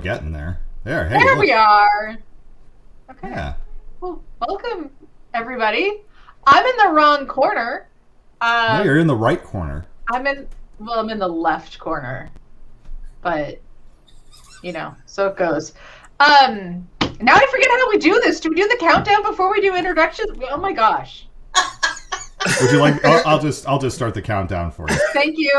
getting there. Hey, there look. we are. Okay. Yeah. Well, welcome everybody. I'm in the wrong corner. No, you're in the right corner. I'm in the left corner, but so it goes. Now I forget how we do this. Do we do the countdown before we do introductions? Oh my gosh. Would you like? I'll just start the countdown for you. Thank you.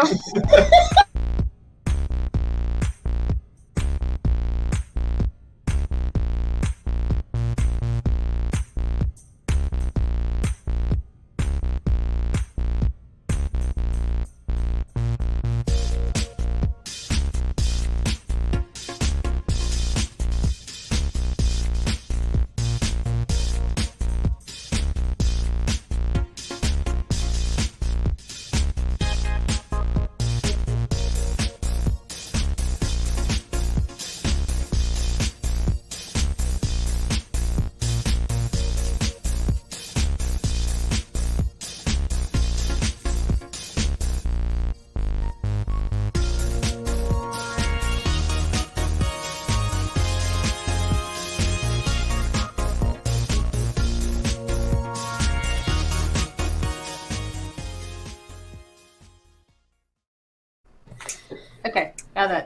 Okay,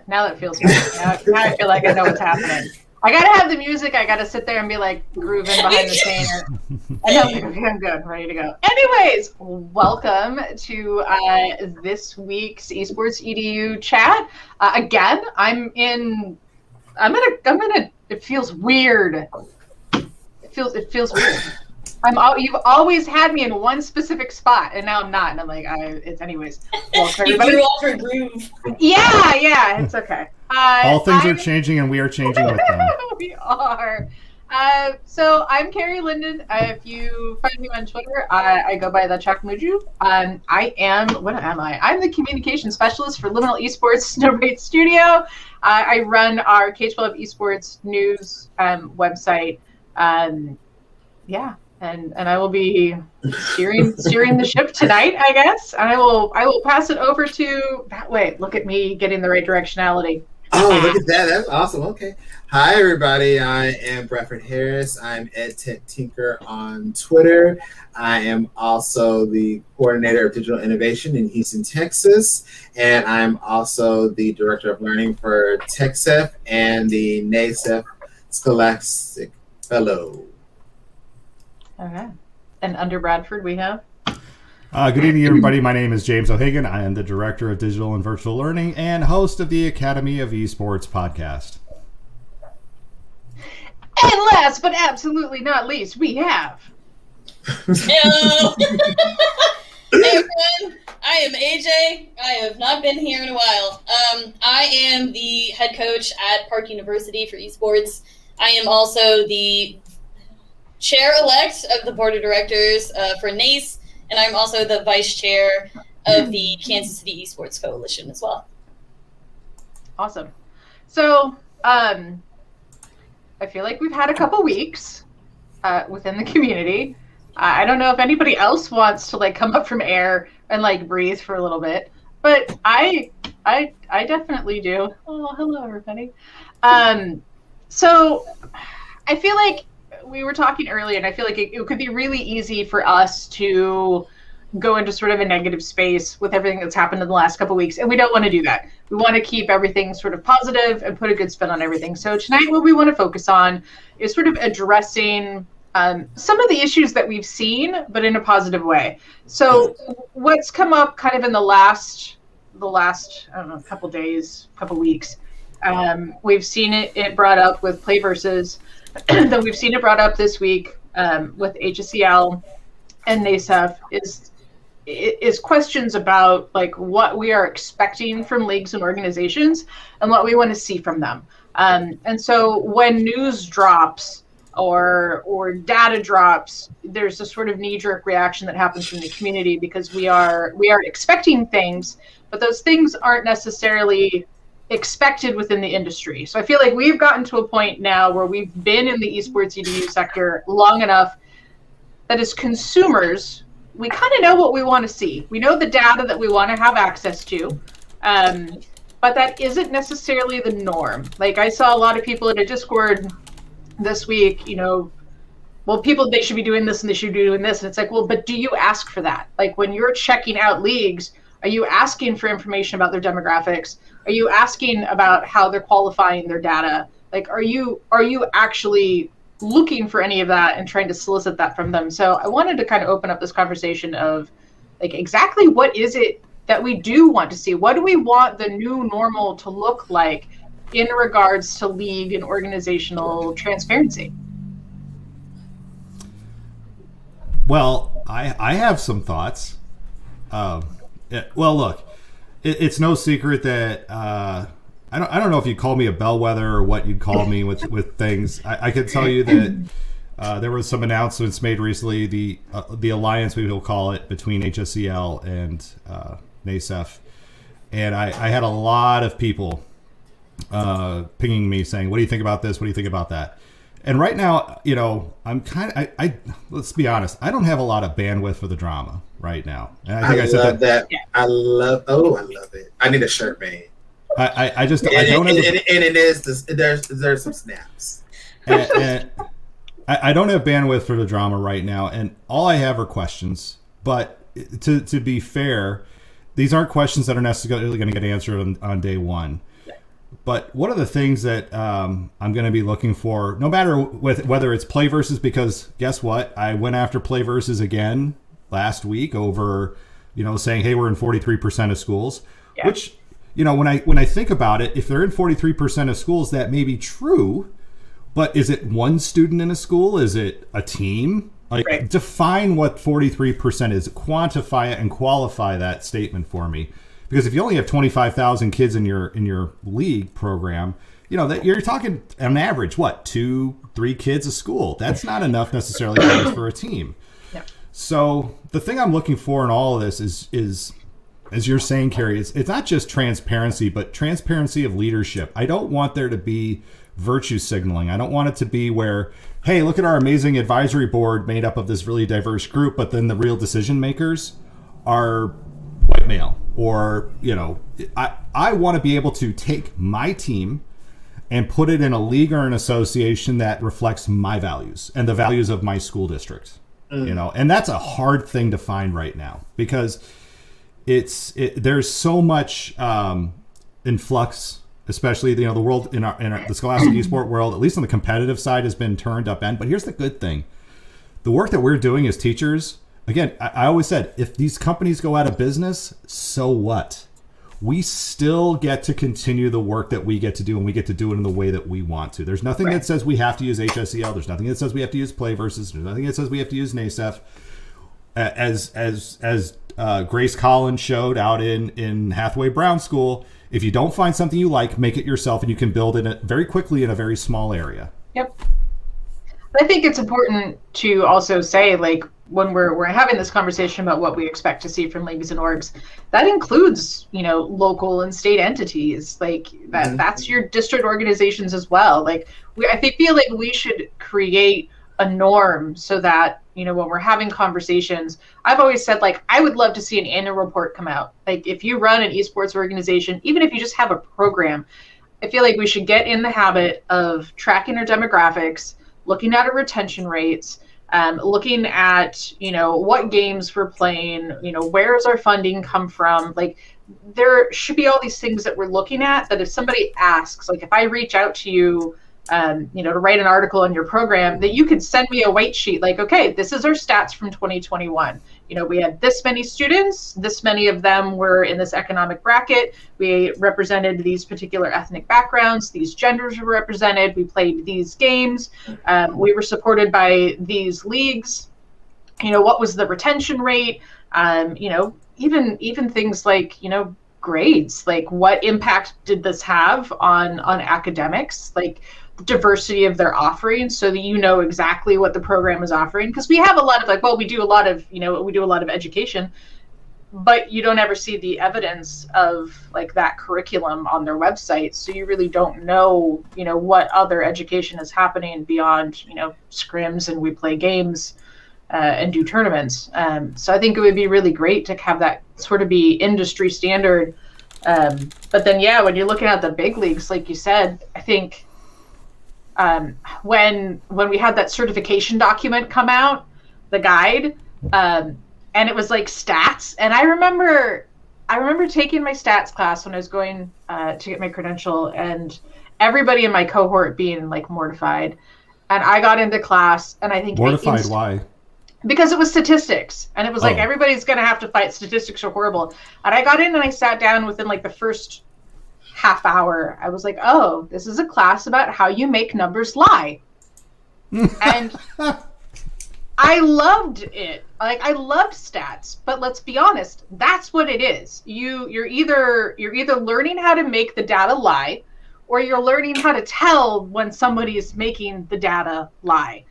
now that feels good. Now I feel like I know what's happening. I gotta have the music. I gotta sit there and be like grooving behind the scene. I know. Okay, I'm good. Ready to go. Anyways, welcome to this week's Esports EDU chat. Again, it feels weird. It feels weird. You've always had me in one specific spot, and now I'm not. And I'm like, anyways. Welcome, you everybody. threw off your groove. Yeah, it's okay. All things are changing, and we are changing with them. We are. So I'm Carrie Linden. If you find me on Twitter, I go by the Chakmuju. What am I? I'm the communication specialist for Liminal Esports Snowbait Studio. I run our K-12 Esports news website. Yeah. And I will be steering the ship tonight, I guess. And I will pass it over to that way. Look at me getting the right directionality. Oh, look at that. That's awesome. Okay. Hi, everybody. I am Bradford Harris. I'm EdTechTinker on Twitter. I am also the coordinator of digital innovation in Houston, Texas. And I'm also the director of learning for TechSef and the NASEF Scholastic Fellow. Okay. And under Bradford, we have? Good evening, everybody. My name is James O'Hagan. I am the Director of Digital and Virtual Learning and host of the Academy of Esports podcast. And last but absolutely not least, we have... Hello! Hey, everyone. I am AJ. I have not been here in a while. I am the head coach at Park University for esports. I am also the chair-elect of the board of directors for NACE, and I'm also the vice chair of the Kansas City Esports Coalition as well. Awesome. So, I feel like we've had a couple weeks within the community. I don't know if anybody else wants to come up from air and breathe for a little bit, but I definitely do. Oh, hello everybody. So I feel like we were talking earlier, and I feel like it could be really easy for us to go into sort of a negative space with everything that's happened in the last couple of weeks, and we don't want to do that. We want to keep everything sort of positive and put a good spin on everything. So tonight what we want to focus on is sort of addressing some of the issues that we've seen, but in a positive way. So what's come up kind of in the last I don't know, couple days, couple weeks, we've seen it brought up with Playversus. Though we've seen it brought up this week with HSCL and NASEF is questions about what we are expecting from leagues and organizations and what we want to see from them. And so when news drops or data drops, there's a sort of knee-jerk reaction that happens from the community because we are expecting things, but those things aren't necessarily expected within the industry. So I feel like we've gotten to a point now where we've been in the esports EDU sector long enough that as consumers, we kind of know what we want to see. We know the data that we want to have access to. but that isn't necessarily the norm. Like I saw a lot of people in a Discord this week, well, people, they should be doing this and they should be doing this. And it's like, well, but do you ask for that? Like when you're checking out leagues, are you asking for information about their demographics? Are you asking about how they're qualifying their data? Like, are you actually looking for any of that and trying to solicit that from them? So I wanted to kind of open up this conversation of like, exactly what is it that we do want to see? What do we want the new normal to look like in regards to league and organizational transparency? Well, I have some thoughts. Well, look, it's no secret that I don't know if you'd call me a bellwether or what you'd call me with things. I could tell you that there was some announcements made recently, the alliance, we will call it, between HSCL and NASEF. And I had a lot of people pinging me saying, what do you think about this? What do you think about that? And right now, I'm kind of, I let's be honest, I don't have a lot of bandwidth for the drama right now. And I think I said that. I love it. I need a shirt made. I just, and I don't have, and it is, there's some snaps. and I don't have bandwidth for the drama right now. And all I have are questions. But to be fair, these aren't questions that are necessarily going to get answered on day one. But one of the things that I'm going to be looking for, no matter whether it's play versus, because guess what? I went after play versus again last week over, saying, hey, we're in 43% of schools, which, when I think about it, if they're in 43% of schools, that may be true. But is it one student in a school? Is it a team? Like, define what 43% is, quantify it and qualify that statement for me. Because if you only have 25,000 kids in your league program, that you're talking on average, 2-3 kids a school. That's not enough necessarily for a team. Yeah. So the thing I'm looking for in all of this is as you're saying, Carrie, it's not just transparency, but transparency of leadership. I don't want there to be virtue signaling. I don't want it to be where, hey, look at our amazing advisory board made up of this really diverse group, but then the real decision makers are white male. Or, I want to be able to take my team and put it in a league or an association that reflects my values and the values of my school district, and that's a hard thing to find right now because there's so much in flux, especially, the world in the scholastic esport world, at least on the competitive side, has been turned upend. But here's the good thing. The work that we're doing as teachers, again, I always said, if these companies go out of business, so what? We still get to continue the work that we get to do, and we get to do it in the way that we want to. There's nothing that says we have to use HSCL. There's nothing that says we have to use Play Versus. There's nothing that says we have to use NASEF. As Grace Collins showed out in Hathaway Brown School, if you don't find something you like, make it yourself, and you can build it very quickly in a very small area. Yep. I think it's important to also say, like, when we're having this conversation about what we expect to see from leagues and orgs, that includes, local and state entities. Like that's your district organizations as well. Like I feel like we should create a norm so that, when we're having conversations, I've always said, like, I would love to see an annual report come out. Like if you run an esports organization, even if you just have a program, I feel like we should get in the habit of tracking our demographics, looking at our retention rates, looking at, what games we're playing, where does our funding come from? Like there should be all these things that we're looking at that if somebody asks, like if I reach out to you, to write an article on your program, that you could send me a white sheet, like, okay, this is our stats from 2021. We had this many students, this many of them were in this economic bracket. We represented these particular ethnic backgrounds, these genders were represented, we played these games, we were supported by these leagues, what was the retention rate, even things like, grades, like what impact did this have on academics, like diversity of their offerings, so that exactly what the program is offering. Because we have a lot of we do a lot of education, but you don't ever see the evidence of like that curriculum on their website, so you really don't know what other education is happening beyond scrims and we play games and do tournaments. So I think it would be really great to have that sort of be industry standard But then, yeah, when you're looking at the big leagues, like you said, I think when we had that certification document come out, the guide, and it was like stats, and I remember taking my stats class when I was going to get my credential, and everybody in my cohort being like mortified, and I got into class, and I think Mortified? Why? Because it was statistics, and it was like everybody's gonna have to fight. Statistics are horrible, and I got in and I sat down within like the first half hour. I was like, oh, this is a class about how you make numbers lie. And I loved it. Like, I loved stats, but let's be honest, that's what it is. You're either learning how to make the data lie, or you're learning how to tell when somebody is making the data lie.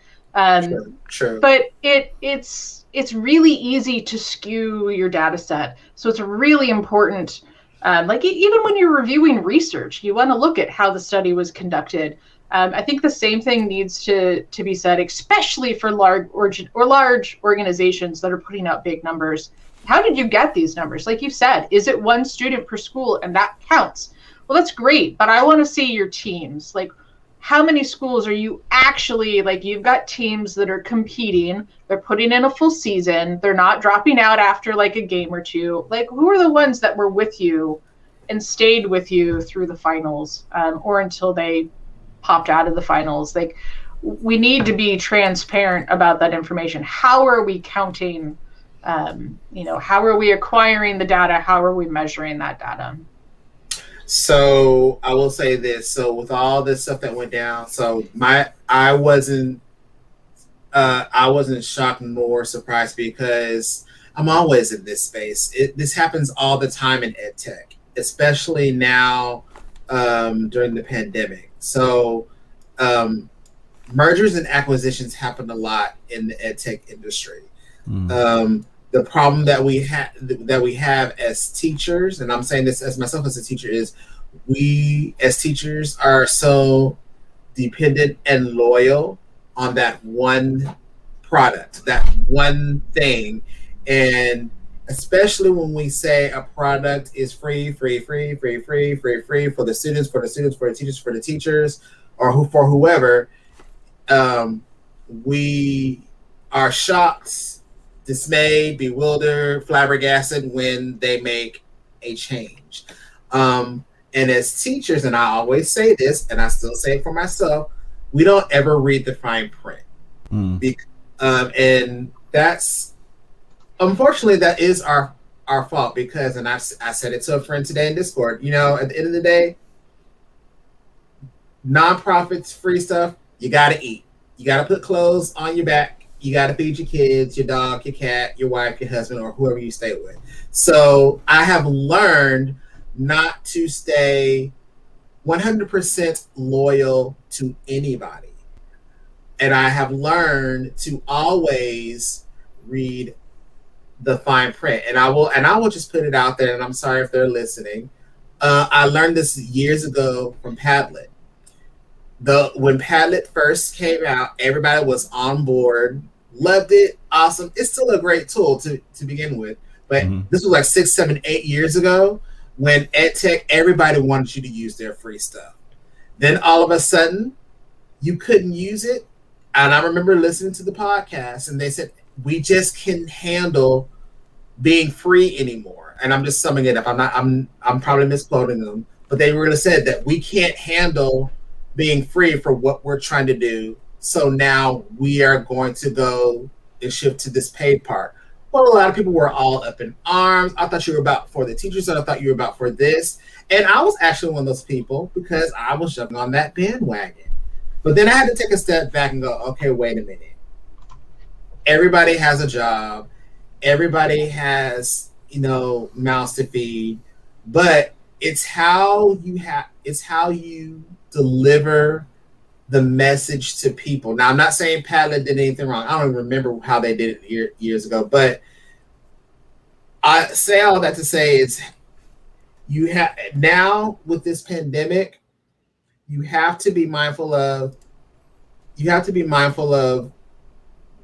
True. But it's really easy to skew your data set. So it's really important. Like even when you're reviewing research, you want to look at how the study was conducted. I think the same thing needs to be said, especially for large organizations that are putting out big numbers. How did you get these numbers? Like you said, is it one student per school and that counts? Well, that's great, but I want to see your teams. Like, how many schools are you actually, like, you've got teams that are competing, they're putting in a full season, they're not dropping out after like a game or two. Like, who are the ones that were with you and stayed with you through the finals, or until they popped out of the finals? Like, we need to be transparent about that information. How are we counting? How are we acquiring the data? How are we measuring that data? So I will say this. So with all this stuff that went down, so I wasn't shocked nor surprised, because I'm always in this space. This happens all the time in ed tech, especially now during the pandemic. So mergers and acquisitions happen a lot in the ed tech industry. The problem that we have as teachers, and I'm saying this as myself as a teacher, is we as teachers are so dependent and loyal on that one product, that one thing. And especially when we say a product is free for the students, for the teachers, or for whoever, we are shocked, dismayed, bewildered, flabbergasted when they make a change. And as teachers, and I always say this, and I still say it for myself, we don't ever read the fine print. And that's, unfortunately, that is our fault, because, and I said it to a friend today in Discord, at the end of the day, nonprofits, free stuff, you got to eat. You got to put clothes on your back. You got to feed your kids, your dog, your cat, your wife, your husband, or whoever you stay with. So I have learned not to stay 100% loyal to anybody. And I have learned to always read the fine print. And I will just put it out there, and I'm sorry if they're listening. I learned this years ago from Padlet. When Padlet first came out, everybody was on board, loved it, awesome. It's still a great tool to begin with, but this was like 6, 7, 8 years ago, when EdTech, everybody wanted you to use their free stuff. Then all of a sudden, you couldn't use it. And I remember listening to the podcast, and they said, we just can't handle being free anymore. And I'm just summing it up. I'm probably misquoting them, but they really said that we can't handle being free for what we're trying to do. So now we are going to go and shift to this paid part. Well, a lot of people were all up in arms. I thought you were about for the teachers, and I thought you were about for this. And I was actually one of those people, because I was jumping on that bandwagon. But then I had to take a step back and go, okay, wait a minute. Everybody has a job. Everybody has, mouths to feed. But it's how you deliver the message to people. Now, I'm not saying Padlet did anything wrong. I don't even remember how they did it years ago. But I say all that to say is, you have now with this pandemic, you have to be mindful of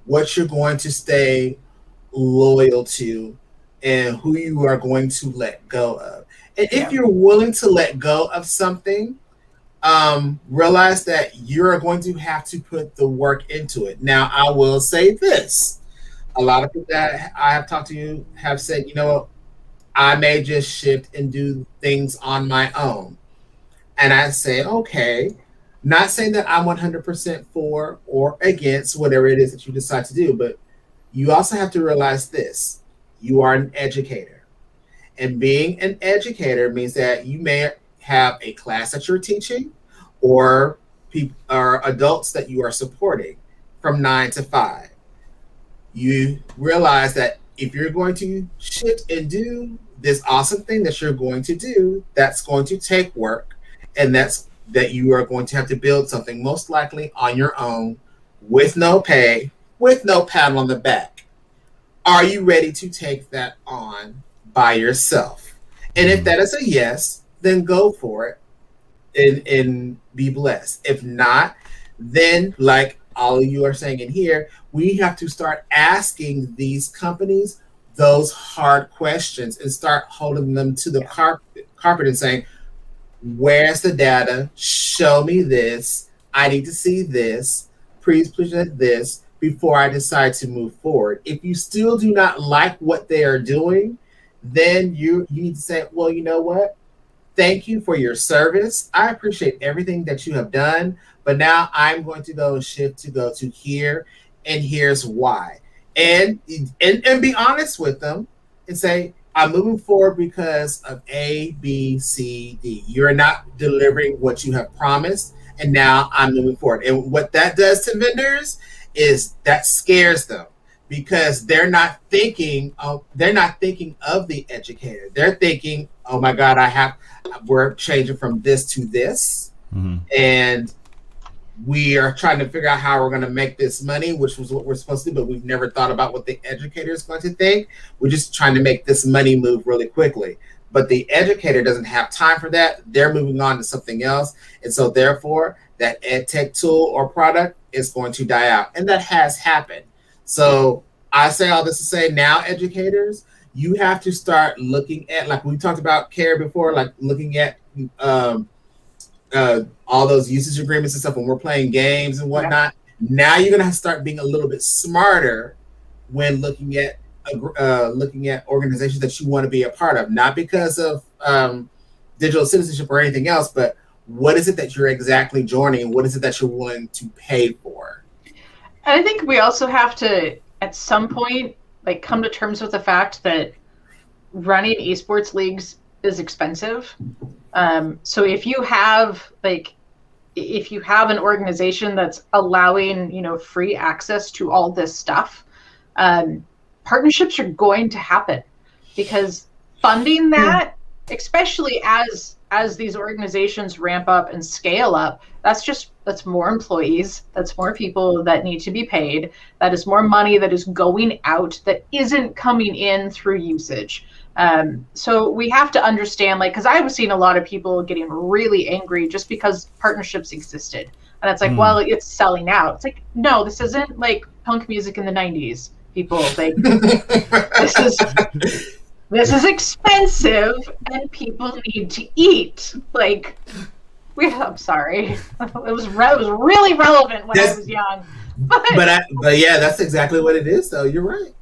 what you're going to stay loyal to and who you are going to let go of. And if you're willing to let go of something, realize that you're going to have to put the work into it. Now, I will say this. A lot of people that I have talked to have said, you know, I may just shift and do things on my own. And I say, okay, not saying that I'm 100% for or against whatever it is that you decide to do, but you also have to realize this. You are an educator. And being an educator means that you may have a class that you're teaching or adults that you are supporting from 9 to 5. You realize that if you're going to shift and do this awesome thing that you're going to do, that's going to take work, and that you are going to have to build something most likely on your own with no pay, with no pat on the back. Are you ready to take that on by yourself? And if that is a yes, then go for it and be blessed. If not, then like all of you are saying in here, we have to start asking these companies those hard questions and start holding them to the carpet and saying, where's the data? Show me this. I need to see this. Please present this before I decide to move forward. If you still do not like what they are doing, then you need to say, well, you know what? Thank you for your service. I appreciate everything that you have done, but now I'm going to go shift to go to here, and here's why. And be honest with them and say, I'm moving forward because of A, B, C, D. You're not delivering what you have promised, and now I'm moving forward. And what that does to vendors is that scares them, because they're not thinking of the educator. They're thinking, oh my God, we're changing from this to this. Mm-hmm. And we are trying to figure out how we're going to make this money, which was what we're supposed to do, but we've never thought about what the educator is going to think. We're just trying to make this money move really quickly. But the educator doesn't have time for that. They're moving on to something else. And so therefore, that ed tech tool or product is going to die out. And that has happened. So I say all this to say, now educators, you have to start looking at, like we talked about CARE before, like looking at all those usage agreements and stuff when we're playing games and whatnot. Yeah. Now you're going to have to start being a little bit smarter when looking at organizations that you want to be a part of, not because of digital citizenship or anything else, but what is it that you're exactly joining, and what is it that you're willing to pay for? And I think we also have to, at some point, like come to terms with the fact that running esports leagues is expensive. So if you have an organization that's allowing, free access to all this stuff, partnerships are going to happen, because funding that, especially as these organizations ramp up and scale up, that's more employees, that's more people that need to be paid, that is more money that is going out that isn't coming in through usage. So we have to understand, because I was seeing a lot of people getting really angry just because partnerships existed. And it's like, well, it's selling out. It's like, no, this isn't like punk music in the 90s, people. Like, this is expensive and people need to eat. Like, I'm sorry. It was really relevant when I was young. But yeah, that's exactly what it is, though. You're right.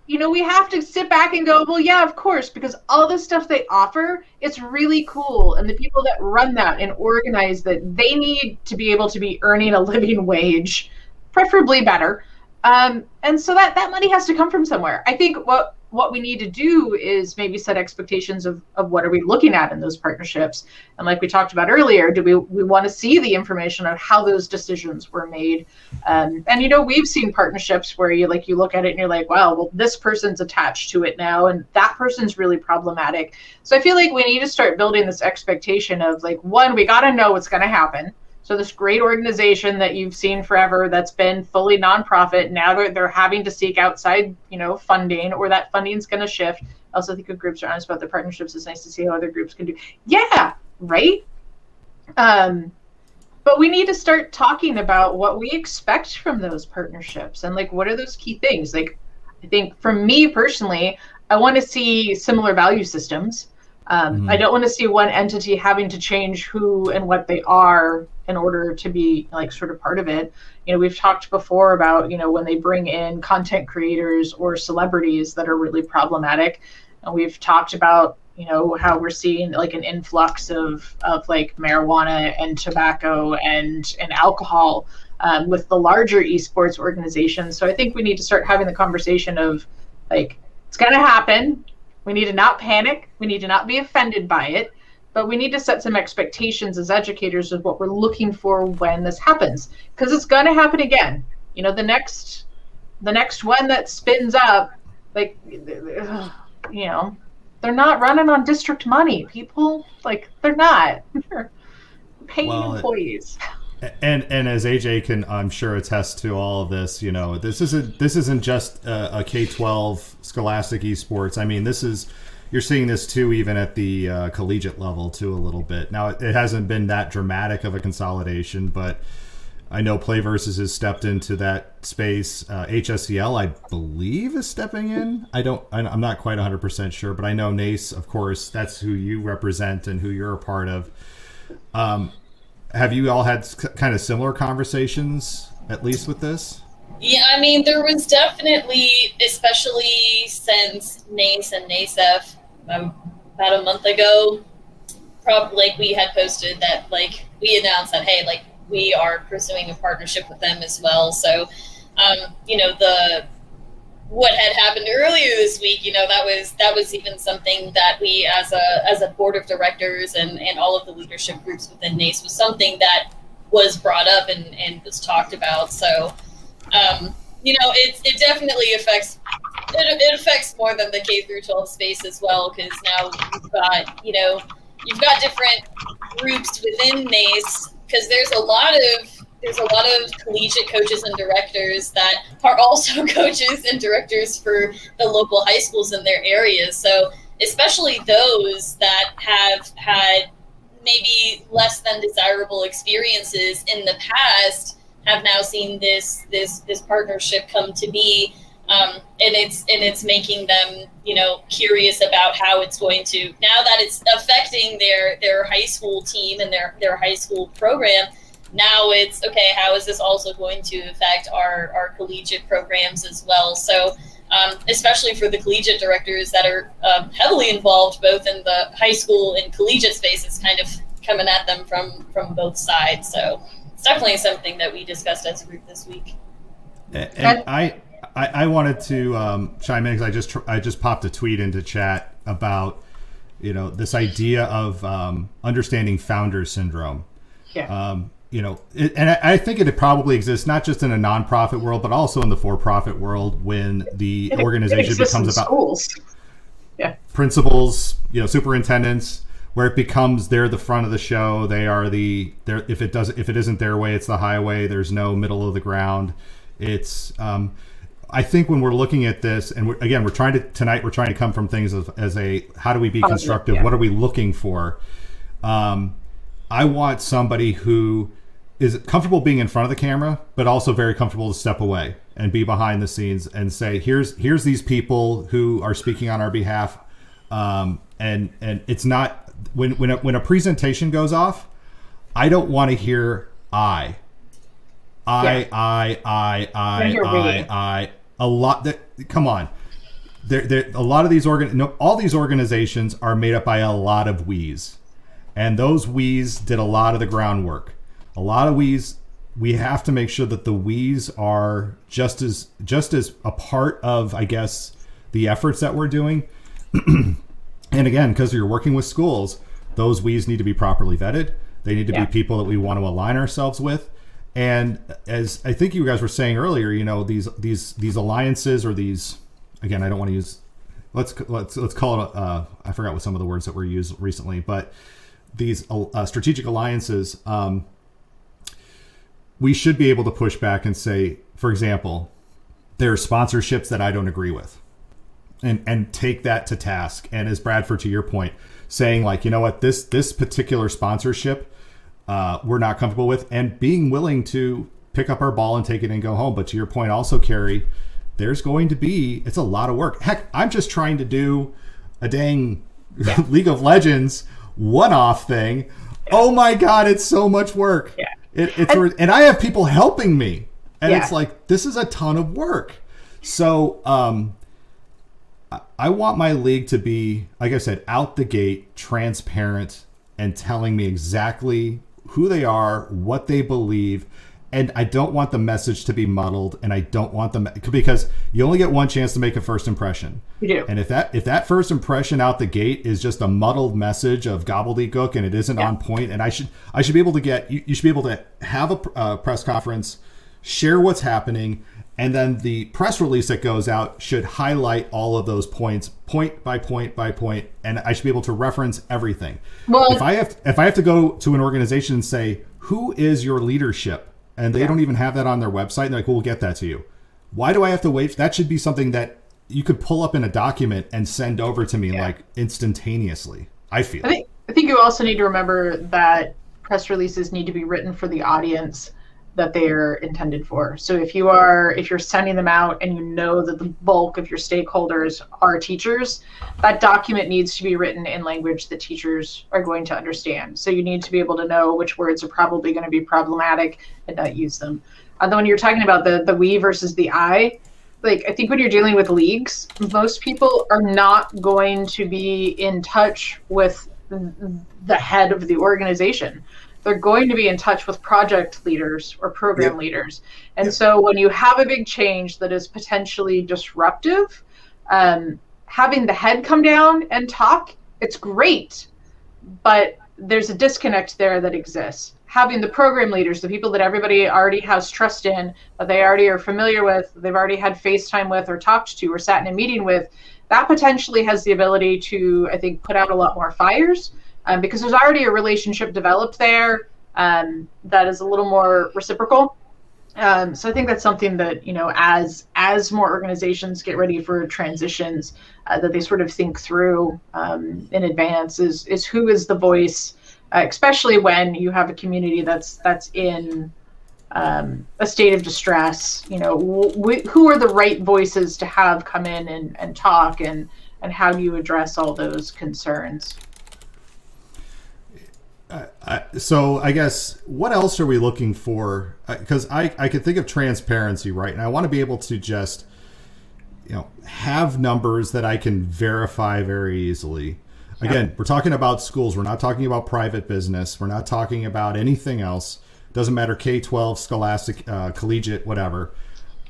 We have to sit back and go, well, yeah, of course, because all the stuff they offer, it's really cool. And the people that run that and organize that, they need to be able to be earning a living wage, preferably better. And so that money has to come from somewhere. I think what we need to do is maybe set expectations of what are we looking at in those partnerships. And like we talked about earlier, do we want to see the information on how those decisions were made? And we've seen partnerships where you look at it and you're like, wow, well, this person's attached to it now, and that person's really problematic. So I feel like we need to start building this expectation of, one, we got to know what's going to happen. So this great organization that you've seen forever that's been fully nonprofit, now they're having to seek outside, funding, or that funding's going to shift. I also think if groups are honest about their partnerships, it's nice to see how other groups can do. Yeah, right? But we need to start talking about what we expect from those partnerships and what are those key things. I think for me personally, I want to see similar value systems. I don't want to see one entity having to change who and what they are in order to be like sort of part of it. We've talked before about, when they bring in content creators or celebrities that are really problematic. And we've talked about, how we're seeing like an influx of like marijuana and tobacco and alcohol with the larger esports organizations. So I think we need to start having the conversation of like, it's going to happen. We need to not panic. We need to not be offended by it, but we need to set some expectations as educators of what we're looking for when this happens, because it's going to happen again. The next one that spins up, like, they're not running on district money, people. Like, they're not. They're paying employees. And as AJ can, I'm sure, attest to all of this, this isn't just a K-12 scholastic esports. I mean, you're seeing this too, even at the collegiate level too, a little bit. Now, it hasn't been that dramatic of a consolidation, but I know Playversus has stepped into that space. HSCL, I believe, is stepping in. I'm not quite 100% sure, but I know NACE, of course, that's who you represent and who you're a part of. Have you all had kind of similar conversations, at least with this? Yeah, I mean, there was definitely, especially since NACE and NACEF about a month ago, probably like we had posted that like we announced that, hey, like we are pursuing a partnership with them as well. So, what had happened earlier this week, that was even something that we as a board of directors and all of the leadership groups within NACE was something that was brought up and was talked about. So, it definitely affects more than the K through 12 space as well, because now you've got different groups within NACE, because there's a lot of collegiate coaches and directors that are also coaches and directors for the local high schools in their areas. So especially those that have had maybe less than desirable experiences in the past have now seen this partnership come to be. And it's making them, curious about how it's going to, now that it's affecting their high school team and their high school program. Now it's, okay, how is this also going to affect our collegiate programs as well? So especially for the collegiate directors that are heavily involved both in the high school and collegiate space, it's kind of coming at them from both sides. So it's definitely something that we discussed as a group this week. And I wanted to chime in because I just popped a tweet into chat about, this idea of understanding founder syndrome. Yeah. And I think it probably exists not just in a nonprofit world, but also in the for-profit world when the organization becomes about schools. Yeah. Principals, superintendents, where it becomes they're the front of the show. They are if it isn't their way, it's the highway. There's no middle of the ground. It's I think when we're looking at this, and we're trying to come from things as a how do we be constructive? Yeah. What are we looking for? I want somebody who is comfortable being in front of the camera, but also very comfortable to step away and be behind the scenes and say, here's these people who are speaking on our behalf. And it's not when a presentation goes off, I don't want to hear I a lot that come on. There a lot of these all these organizations are made up by a lot of we's. And those we's did a lot of the groundwork. A lot of we's, we have to make sure that the we's are just as a part of, I guess, the efforts that we're doing. And again, because you're working with schools, those we's need to be properly vetted. They need to be people that we want to align ourselves with. And as I think you guys were saying earlier, these alliances or these, again, I don't want to use, let's call it, I forgot what some of the words that were used recently, but these strategic alliances, we should be able to push back and say, for example, there are sponsorships that I don't agree with, and take that to task. And as Bradford, to your point, saying like, you know what, this particular sponsorship we're not comfortable with, and being willing to pick up our ball and take it and go home. But to your point also, Carrie, it's a lot of work. Heck, I'm just trying to do a dang League of Legends one-off thing. Oh my God, it's so much work. Yeah. And I have people helping me, and Yeah. it's like, this is a ton of work. So I want my league to be, like I said, out the gate, transparent, and telling me exactly who they are, what they believe. And I don't want the message to be muddled, and I don't want them, because you only get one chance to make a first impression. You do. And if that first impression out the gate is just a muddled message of gobbledygook and it isn't on point, and I should be able to get you should be able to have a press conference, share what's happening, and then the press release that goes out should highlight all of those points, point by point by point, and I should be able to reference everything. Well, if I have to go to an organization and say, who is your leadership? And they don't even have that on their website. And they're like, we'll get that to you. Why do I have to wait? That should be something that you could pull up in a document and send over to me like instantaneously, I feel. I think you also need to remember that press releases need to be written for the audience that they're intended for. So if you're sending them out and you know that the bulk of your stakeholders are teachers, that document needs to be written in language that teachers are going to understand. So you need to be able to know which words are probably going to be problematic and not use them. And then when you're talking about the we versus the I, like, I think when you're dealing with leagues, most people are not going to be in touch with the head of the organization. They're going to be in touch with project leaders or program leaders. And so when you have a big change that is potentially disruptive, having the head come down and talk, it's great, but there's a disconnect there that exists. Having the program leaders, the people that everybody already has trust in, that they already are familiar with, they've already had FaceTime with or talked to or sat in a meeting with, that potentially has the ability to, I think, put out a lot more fires. Because there's already a relationship developed there that is a little more reciprocal. So I think that's something that, as more organizations get ready for transitions, that they sort of think through in advance is who is the voice, especially when you have a community that's in a state of distress. Who are the right voices to have come in and talk, and how do you address all those concerns? So I guess, what else are we looking for? Because I could think of transparency, right? And I want to be able to just, have numbers that I can verify very easily. Again, we're talking about schools. We're not talking about private business. We're not talking about anything else. Doesn't matter, K-12, scholastic, collegiate, whatever.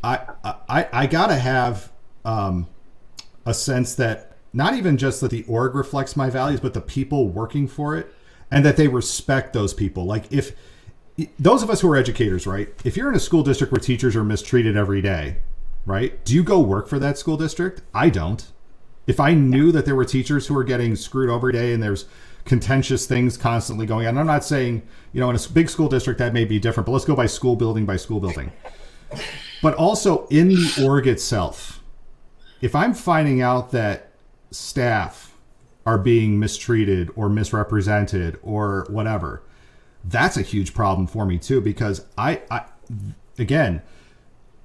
I gotta have a sense that not even just that the org reflects my values, but the people working for it. And that they respect those people. Like, if those of us who are educators, right? If you're in a school district where teachers are mistreated every day, right? Do you go work for that school district? I don't. If I knew that there were teachers who were getting screwed over every day and there's contentious things constantly going on, I'm not saying, in a big school district that may be different, but let's go by school building by school building. But also in the org itself, if I'm finding out that staff are being mistreated or misrepresented or whatever, that's a huge problem for me too, because I again,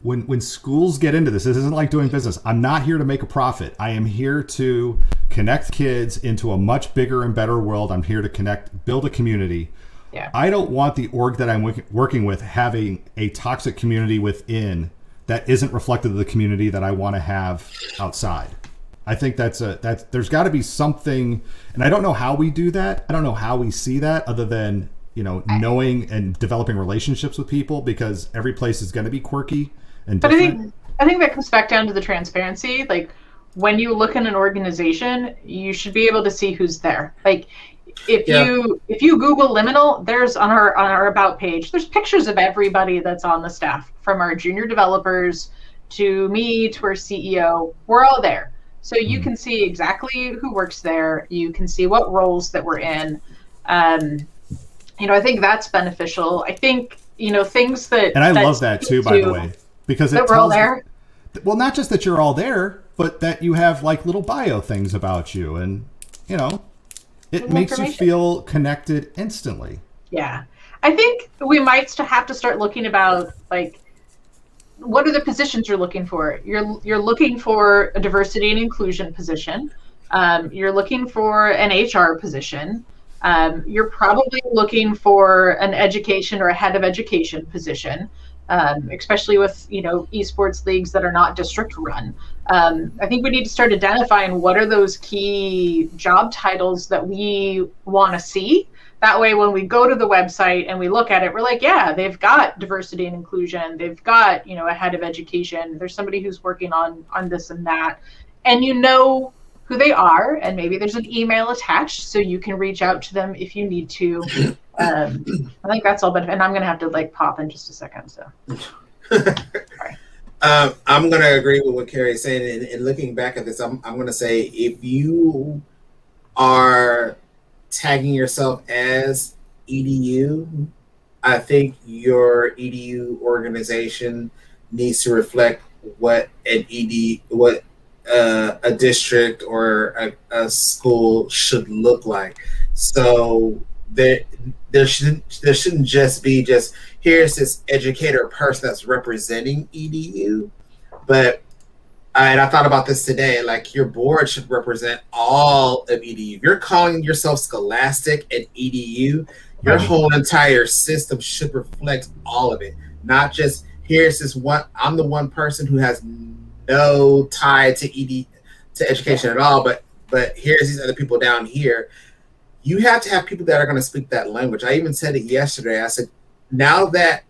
when schools get into this isn't like doing business. I'm not here to make a profit. I am here to connect kids into a much bigger and better world. I'm here to build a community. Yeah. I don't want the org that I'm working with having a toxic community within that isn't reflective of the community that I want to have outside. I think that's there's got to be something, and I don't know how we do that. I don't know how we see that other than, knowing and developing relationships with people, because every place is going to be quirky and different. But I think that comes back down to the transparency. Like, when you look in an organization, you should be able to see who's there. Like, if you Google Liminal, there's on our about page, there's pictures of everybody that's on the staff, from our junior developers to me to our CEO. We're all there. So you can see exactly who works there. You can see what roles that we're in. I think that's beneficial. I think, things that... And I love that too, by the way, because it tells... We're all there? Well, not just that you're all there, but that you have like little bio things about you, and, it makes you feel connected instantly. Yeah. I think we might have to start looking about, like, what are the positions you're looking for? You're looking for a diversity and inclusion position. You're looking for an HR position. You're probably looking for an education or a head of education position, especially with esports leagues that are not district run. I think we need to start identifying what are those key job titles that we want to see. That way, when we go to the website and we look at it, we're like, yeah, they've got diversity and inclusion. They've got, a head of education. There's somebody who's working on this and that. And who they are, and maybe there's an email attached so you can reach out to them if you need to. I think that's all, and I'm going to have to pop in just a second. So. I'm going to agree with what Carrie is saying. And looking back at this, I'm going to say if you are tagging yourself as EDU, I think your EDU organization needs to reflect what a district or a school should look like. So there shouldn't just be here's this educator person that's representing EDU, but and I thought about this today, your board should represent all of EDU. If you're calling yourself Scholastic and EDU, your whole entire system should reflect all of it, not just here's this one. I'm the one person who has no tie to education at all, but here's these other people down here. You have to have people that are going to speak that language. I even said it yesterday. I said, now that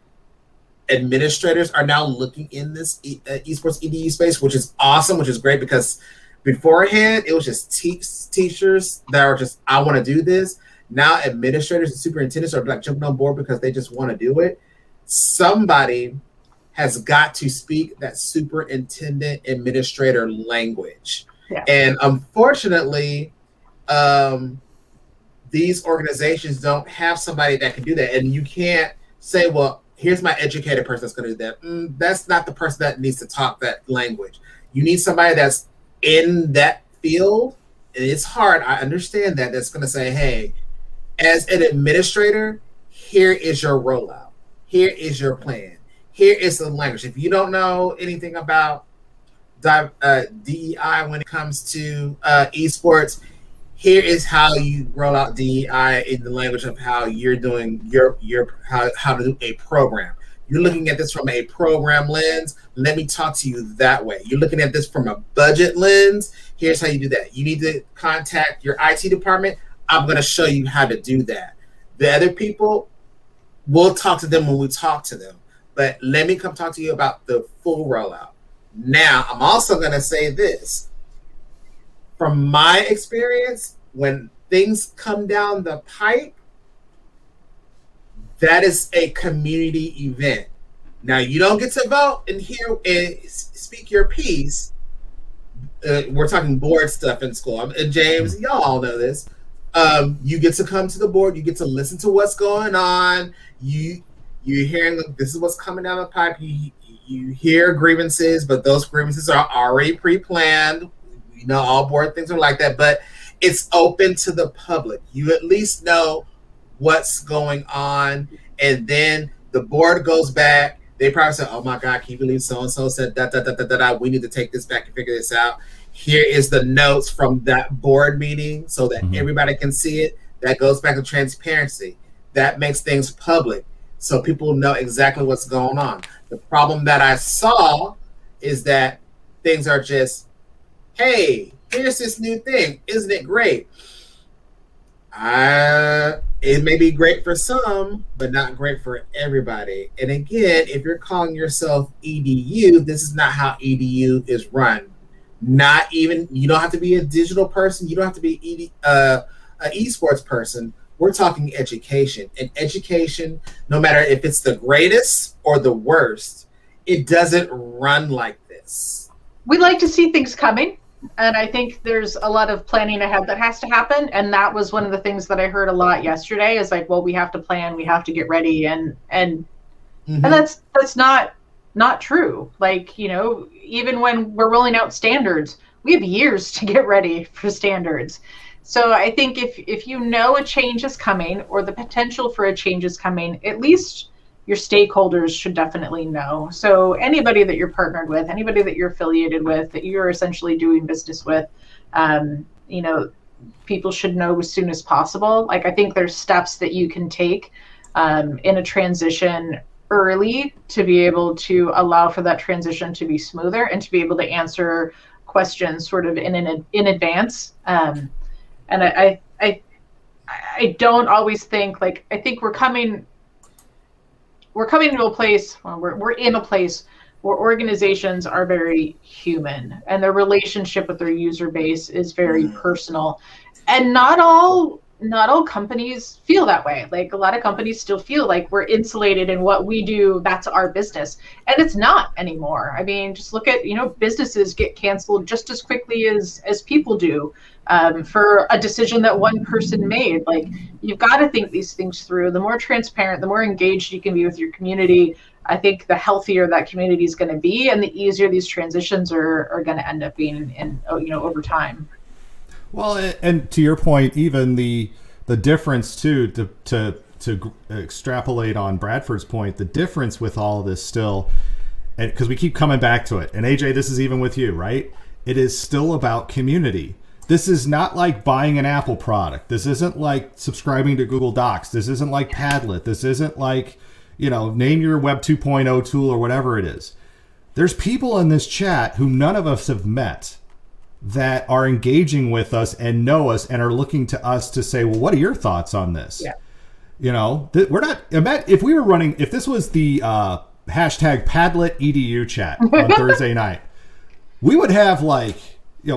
administrators are now looking in this esports EDU space, which is awesome, which is great, because beforehand it was just teachers that were just, I want to do this. Now administrators and superintendents are jumping on board because they just want to do it. Somebody has got to speak that superintendent administrator language. Yeah. And unfortunately, these organizations don't have somebody that can do that. And you can't say, well, here's my educated person that's going to do that. That's not the person that needs to talk that language. You need somebody that's in that field. And it's hard. I understand that. That's going to say, hey, as an administrator, here is your rollout. Here is your plan. Here is the language. If you don't know anything about DEI when it comes to esports, here is how you roll out DEI in the language of how you're doing how to do a program. You're looking at this from a program lens. Let me talk to you that way. You're looking at this from a budget lens. Here's how you do that. You need to contact your IT department. I'm going to show you how to do that. The other people, we'll talk to them when we talk to them. But let me come talk to you about the full rollout. Now, I'm also going to say this. From my experience, when things come down the pipe, that is a community event. Now, you don't get to vote and hear and speak your piece. We're talking board stuff in school. And James, y'all all know this. You get to come to the board. You get to listen to what's going on. You're hearing this is what's coming down the pipe. You hear grievances, but those grievances are already pre-planned. You know, all board things are like that, but it's open to the public. You at least know what's going on, and then the board goes back. They probably say, "Oh my God, can you believe so and so said that? We need to take this back and figure this out. Here is the notes from that board meeting, so that everybody can see it." That goes back to transparency. That makes things public, so people know exactly what's going on. The problem that I saw is that things are just, hey, here's this new thing. Isn't it great? It may be great for some, but not great for everybody. And again, if you're calling yourself EDU, this is not how EDU is run. Not even, you don't have to be a digital person. You don't have to be an esports person. We're talking education. And education, no matter if it's the greatest or the worst, it doesn't run like this. We like to see things coming. And I think there's a lot of planning ahead that has to happen. And that was one of the things that I heard a lot yesterday is like, well, we have to plan, we have to get ready. And that's not true. Like, even when we're rolling out standards, we have years to get ready for standards. So I think if you know a change is coming or the potential for a change is coming, at least your stakeholders should definitely know. So anybody that you're partnered with, anybody that you're affiliated with, that you're essentially doing business with, people should know as soon as possible. Like, I think there's steps that you can take in a transition early to be able to allow for that transition to be smoother and to be able to answer questions sort of in advance. And I don't always think, like, I think we're coming to a place, well, we're in a place where organizations are very human and their relationship with their user base is very personal, and not all companies feel that way. Like, a lot of companies still feel like we're insulated in what we do, that's our business, and it's not anymore. I mean, just look at, businesses get canceled just as quickly as people do for a decision that one person made. Like, you've got to think these things through. The more transparent, the more engaged you can be with your community, I think the healthier that community is going to be, and the easier these transitions are going to end up being in over time. Well, and to your point, even the difference too, to extrapolate on Bradford's point, the difference with all of this still, and because we keep coming back to it, and AJ, this is even with you, right? It is still about community. This is not like buying an Apple product. This isn't like subscribing to Google Docs. This isn't like Padlet. This isn't like, name your Web 2.0 tool or whatever it is. There's people in this chat who none of us have met that are engaging with us and know us and are looking to us to say, well, what are your thoughts on this? Yeah. We're not, if this was the hashtag Padlet EDU chat on Thursday night, we would have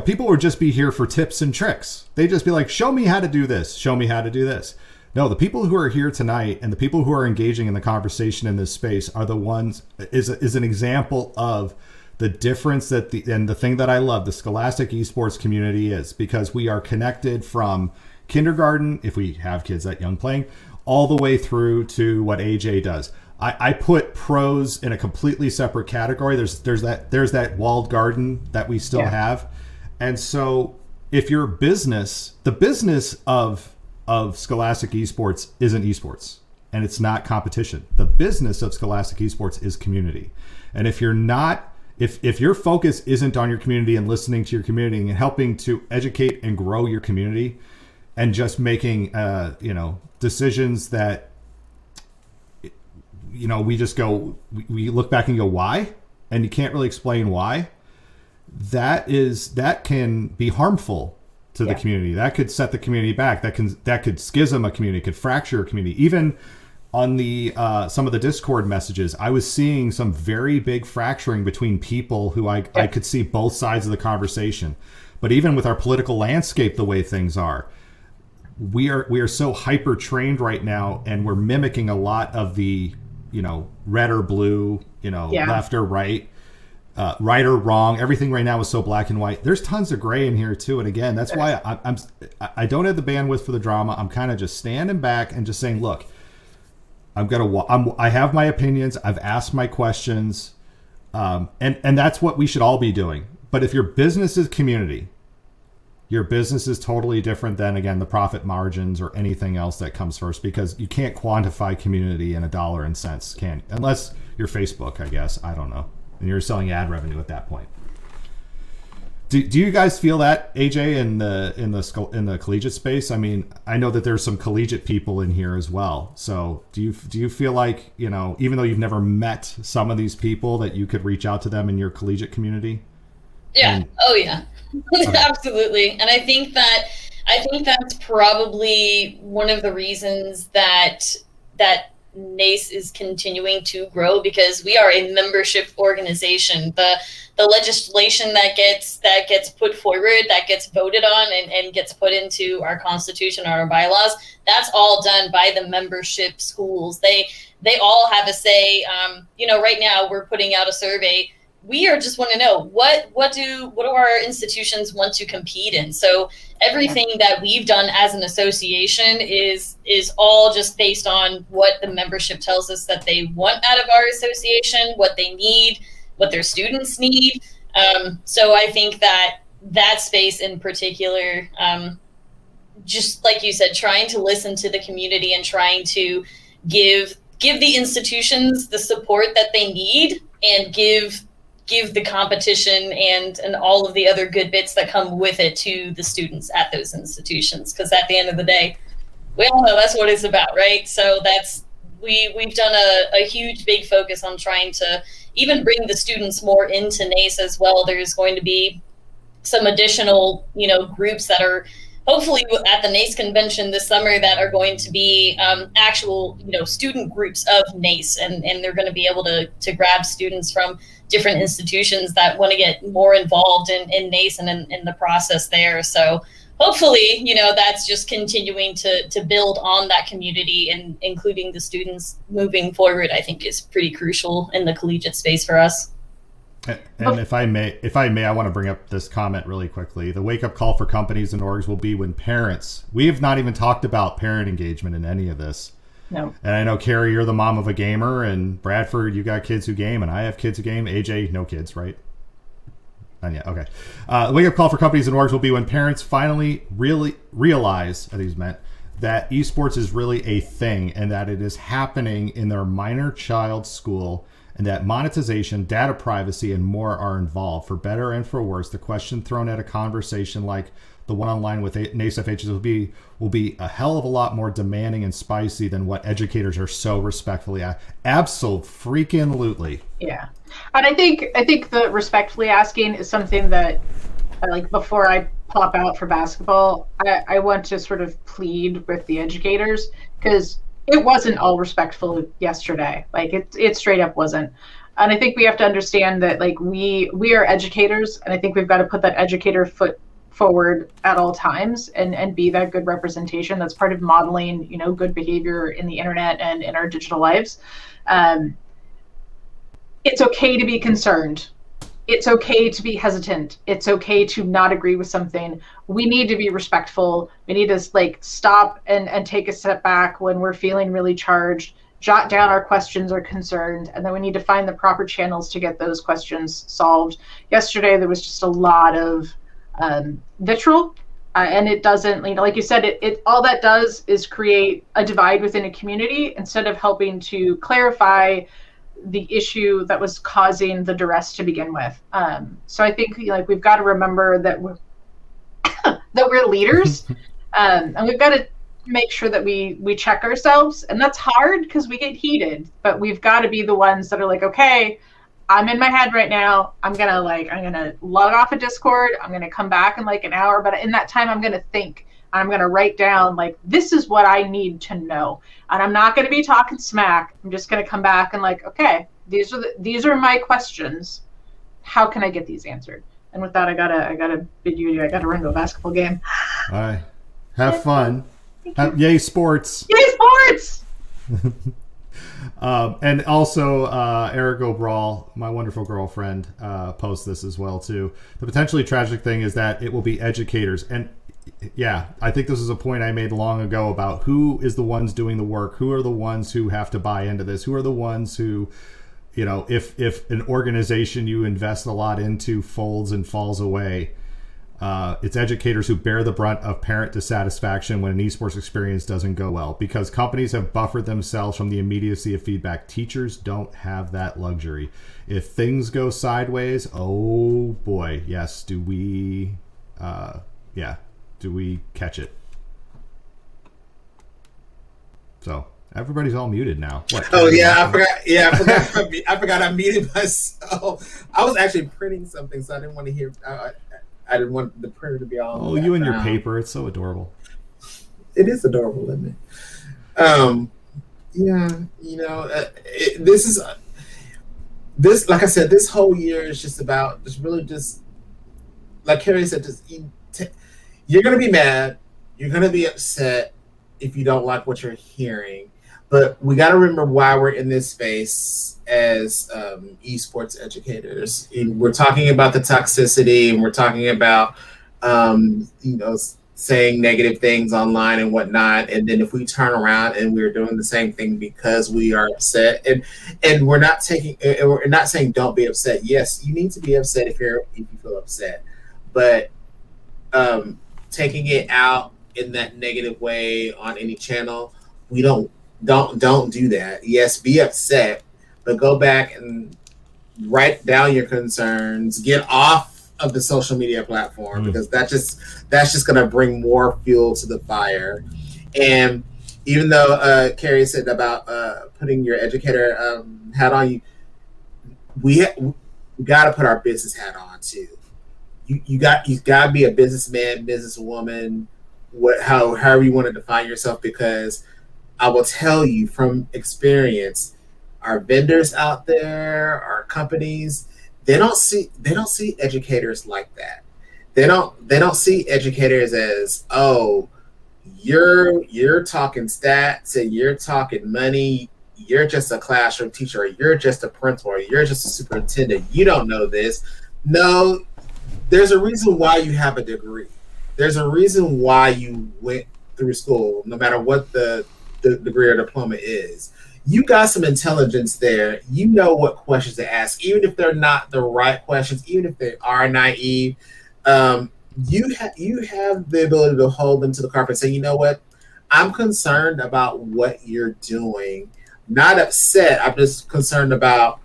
people would just be here for tips and tricks. They'd just be like, show me how to do this. Show me how to do this. No, the people who are here tonight and the people who are engaging in the conversation in this space are the ones, is an example of the difference and the thing that I love, the Scholastic Esports community is, because we are connected from kindergarten, if we have kids that young playing, all the way through to what AJ does. I put pros in a completely separate category. There's that walled garden that we still have. And so if your business, the business of Scholastic Esports isn't esports, and it's not competition. The business of Scholastic Esports is community. And if you're not, if your focus isn't on your community and listening to your community and helping to educate and grow your community and just making, decisions that, we just go, we look back and go, why? And you can't really explain why. That can be harmful to the community. That could set the community back. That could schism a community, could fracture a community. Even on the some of the Discord messages, I was seeing some very big fracturing between people who I could see both sides of the conversation. But even with our political landscape, the way things are, we are so hyper trained right now, and we're mimicking a lot of the red or blue, left or right. Right or wrong, everything right now is so black and white. There's tons of gray in here too, and again, that's why I don't have the bandwidth for the drama. I'm kind of just standing back and just saying, look, I have my opinions. I've asked my questions, and that's what we should all be doing. But if your business is community, your business is totally different than, again, the profit margins or anything else that comes first, because you can't quantify community in a dollar and cents, unless you're Facebook, I guess. I don't know. And you're selling ad revenue at that point. Do you guys feel that, AJ, in the collegiate space? I mean, I know that there's some collegiate people in here as well. So do you feel like, even though you've never met some of these people, that you could reach out to them in your collegiate community? Yeah. Absolutely. And I think that's probably one of the reasons that NACE is continuing to grow, because we are a membership organization. The legislation that gets put forward, that gets voted on and gets put into our constitution or our bylaws, that's all done by the membership schools. They all have a say. Right now we're putting out a survey. We just want to know what do our institutions want to compete in. So everything that we've done as an association is all just based on what the membership tells us that they want out of our association, what they need, what their students need. So I think that space in particular, just like you said, trying to listen to the community and trying to give the institutions the support that they need, and give give the competition and all of the other good bits that come with it to the students at those institutions. Because at the end of the day, we all know that's what it's about, right? So we've done a huge, big focus on trying to even bring the students more into NACE as well. There's going to be some additional, groups that are hopefully at the NACE convention this summer that are going to be actual, student groups of NACE, and they're going to be able to grab students from different institutions that want to get more involved in NACE and in the process there. So hopefully, that's just continuing to build on that community, and including the students moving forward, I think is pretty crucial in the collegiate space for us. And if I may, I want to bring up this comment really quickly. The wake-up call for companies and orgs will be when parents, we have not even talked about parent engagement in any of this. No. And I know, Carrie, you're the mom of a gamer, and Bradford, you got kids who game, and I have kids who game. AJ, no kids, right? Not yet. Okay. The wake-up call for companies and orgs will be when parents finally really realize, I think he's meant, that esports is really a thing and that it is happening in their minor child's school, and that monetization, data privacy, and more are involved. For better and for worse, the question thrown at a conversation like the one online with NACE FHs will be a hell of a lot more demanding and spicy than what educators are so respectfully at. Absolutely. Yeah. And I think the respectfully asking is something that, like, before I pop out for basketball, I want to sort of plead with the educators, because it wasn't all respectful yesterday. Like, it straight up wasn't. And I think we have to understand that, like, we are educators, and I think we've got to put that educator foot forward at all times and be that good representation. That's part of modeling, good behavior in the internet and in our digital lives. It's okay to be concerned. It's okay to be hesitant. It's okay to not agree with something. We need to be respectful. We need to stop and take a step back when we're feeling really charged, jot down our questions or concerns, and then we need to find the proper channels to get those questions solved. Yesterday, there was just a lot of vitriol, and it doesn't, like you said, it all that does is create a divide within a community instead of helping to clarify the issue that was causing the duress to begin with. So I think we've got to remember that we're leaders, and we've got to make sure that we check ourselves, and that's hard because we get heated. But we've got to be the ones that are like, okay, I'm in my head right now. I'm gonna log off of Discord. I'm gonna come back in an hour, but in that time, I'm gonna think. I'm going to write down, this is what I need to know. And I'm not going to be talking smack. I'm just going to come back and okay, these are my questions. How can I get these answered? And with that, I gotta bid you. I gotta run to a basketball game. All right. Have fun. Yay, sports. Yay, sports! And also, Eric O'Brawl, my wonderful girlfriend, posts this as well, too. The potentially tragic thing is that it will be educators. And yeah, I think this is a point I made long ago about who is the ones doing the work, who are the ones who have to buy into this, who are the ones who, if an organization you invest a lot into folds and falls away, it's educators who bear the brunt of parent dissatisfaction when an esports experience doesn't go well, because companies have buffered themselves from the immediacy of feedback. Teachers don't have that luxury. If things go sideways, oh boy, yes, do we catch it? So everybody's all muted now. What? Oh yeah, I forgot. Yeah, I forgot. I muted myself. I was actually printing something, so I didn't want to hear. I didn't want the printer to be on. Oh, you and your paper. It's so adorable. It is adorable, isn't it? Yeah, this. Like I said, this whole year is just about like Carrie said, you're going to be mad. You're going to be upset if you don't like what you're hearing. But we got to remember why we're in this space as esports educators. And we're talking about the toxicity, and we're talking about, saying negative things online and whatnot. And then if we turn around and we're doing the same thing because we are upset, and we're not saying don't be upset. Yes, you need to be upset if you feel upset, but taking it out in that negative way on any channel, we don't do that. Yes, be upset, but go back and write down your concerns, get off of the social media platform, because that's just going to bring more fuel to the fire. And even though Carrie said about putting your educator hat on, we got to put our business hat on too. You got to be a businessman, businesswoman, however you want to define yourself, because I will tell you from experience, our vendors out there, our companies, they don't see educators like that. They don't see educators as, oh, you're talking stats and you're talking money. You're just a classroom teacher, or you're just a principal, or you're just a superintendent. You don't know this. No, there's a reason why you have a degree. There's a reason why you went through school, no matter what the degree or diploma is. You got some intelligence there. You know what questions to ask, even if they're not the right questions, even if they are naive. You have the ability to hold them to the carpet and say, you know what, I'm concerned about what you're doing. Not upset. I'm just concerned about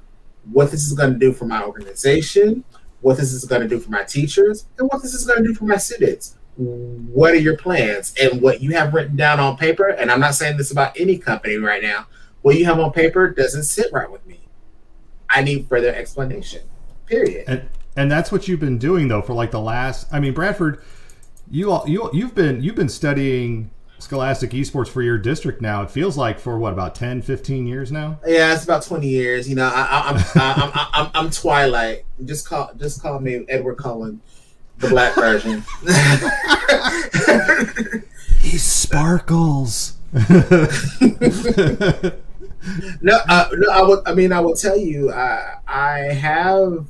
what this is going to do for my organization, what this is going to do for my teachers, and what this is going to do for my students. What are your plans? And what you have written down on paper, and I'm not saying this about any company right now, what you have on paper doesn't sit right with me. I need further explanation, period. And that's what you've been doing though for like the last. I mean, Bradford, you've been studying Scholastic Esports for your district now. It feels like for what, about 10, 15 years now. Yeah, it's about 20 years. You know, I'm Twilight. Just call me Edward Cullen, the black version. He sparkles. No, I will tell you, I have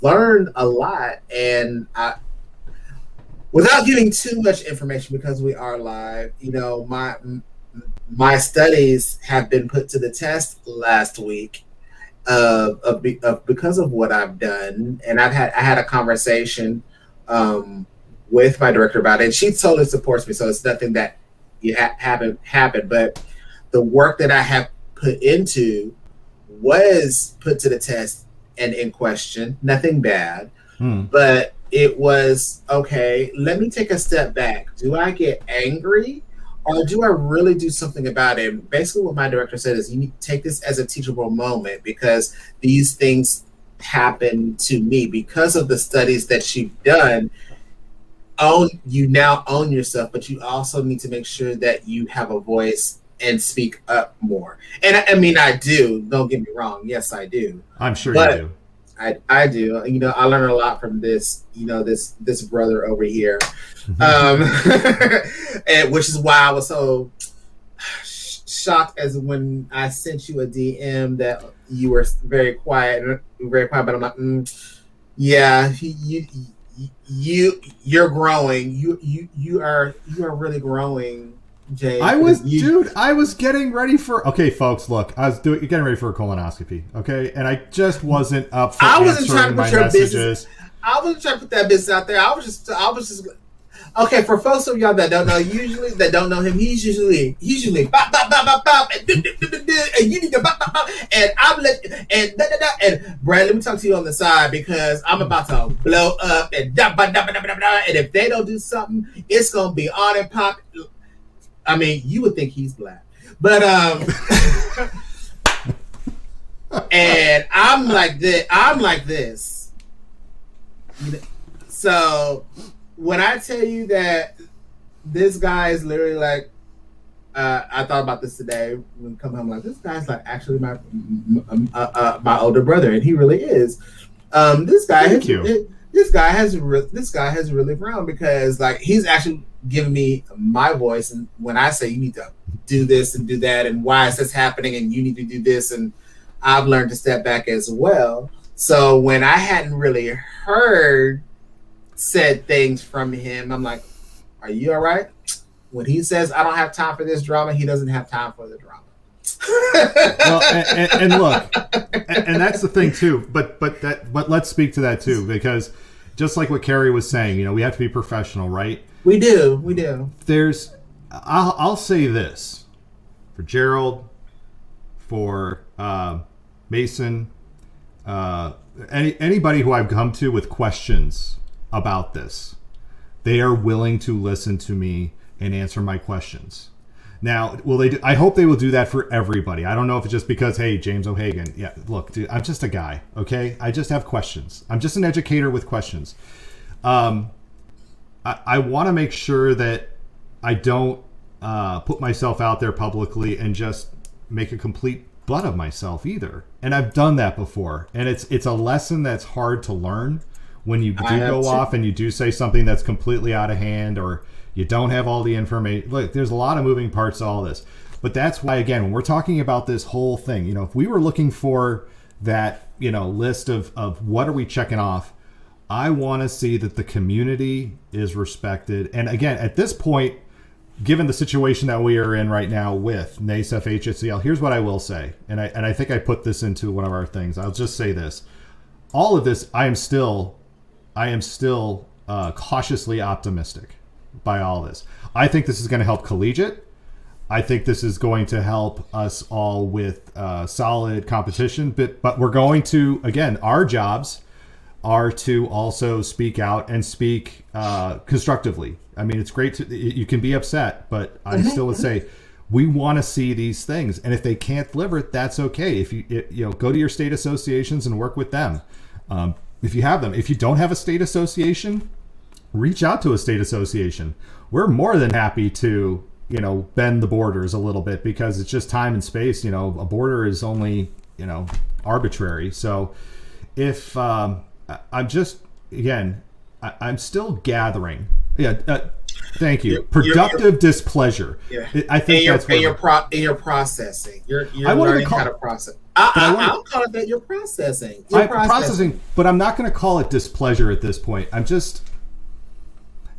learned a lot, and without giving too much information, because we are live, you know, my studies have been put to the test last week because of what I've done, and I had a conversation with my director about it, and she totally supports me, so it's nothing that haven't happened, but the work that I have put into was put to the test and in question. Nothing bad, but it was, okay, let me take a step back. Do I get angry, or do I really do something about it? And basically what my director said is, you need to take this as a teachable moment, because these things happen to me because of the studies that you've done. You now own yourself, but you also need to make sure that you have a voice and speak up more. And I mean, I do. Don't get me wrong. Yes, I do. I'm sure you do. I do. You know, I learned a lot from this. You know, this brother over here, and which is why I was so shocked as when I sent you a DM that you were very quiet. But I'm like, yeah, you're growing. You are really growing. Jay, I was getting ready for. Okay, folks, look, I was getting ready for a colonoscopy. Okay, and I just wasn't up for answering my messages. I wasn't trying to put that business out there. I was just. Okay, for folks of y'all that don't know, him, he's usually bop, bop, bop, bop, bop, and you need to bop, bop, bop, and I'm and da, da, da, and Brad, let me talk to you on the side, because I'm about to blow up and da, ba, da, ba, da, ba, da, da, and if they don't do something, it's gonna be on and pop. I mean, you would think he's black, but and I'm like this. So when I tell you that this guy is literally like, I thought about this today when come home. Like, this guy's like actually my older brother, and he really is. This guy has really grown, because like he's actually giving me my voice, and when I say you need to do this and do that, and why is this happening, and you need to do this, and I've learned to step back as well. So when I hadn't really heard said things from him, I'm like, are you all right? When he says I don't have time for this drama, he doesn't have time for the drama. Well, and look, and that's the thing too. But let's speak to that too, because just like what Carrie was saying, you know, we have to be professional, right? We do. I'll say this for Gerald, for Mason. anybody who I've come to with questions about this, they are willing to listen to me and answer my questions. Now, will they? I hope they will do that for everybody. I don't know if it's just because, hey, James O'Hagan. Yeah, look, dude, I'm just a guy. Okay, I just have questions. I'm just an educator with questions. I want to make sure that I don't put myself out there publicly and just make a complete butt of myself either. And I've done that before, and it's a lesson that's hard to learn when you do go off and you do say something that's completely out of hand, or you don't have all the information. Look, there's a lot of moving parts to all this. But that's why, again, when we're talking about this whole thing, if we were looking for that, list of what are we checking off, I want to see that the community is respected. And again, at this point, given the situation that we are in right now with NASEF, HSCL, here's what I will say. And I think I put this into one of our things. I'll just say this. All of this, I am still cautiously optimistic by all this. I think this is going to help collegiate. I think this is going to help us all with solid competition. But we're going to, again, our jobs are to also speak out and speak constructively. I mean, it's great you can be upset, but I still would say we want to see these things. And if they can't deliver it, that's okay. If you go to your state associations and work with them. If you have them. If you don't have a state association, reach out to a state association. We're more than happy to, bend the borders a little bit, because it's just time and space. A border is only, arbitrary. So if I'm still gathering. Yeah. Thank you. Productive displeasure. Yeah. I think that's what you're processing. You're learning how to process. I'll call it that. You're processing. Processing, but I'm not going to call it displeasure at this point. I'm just,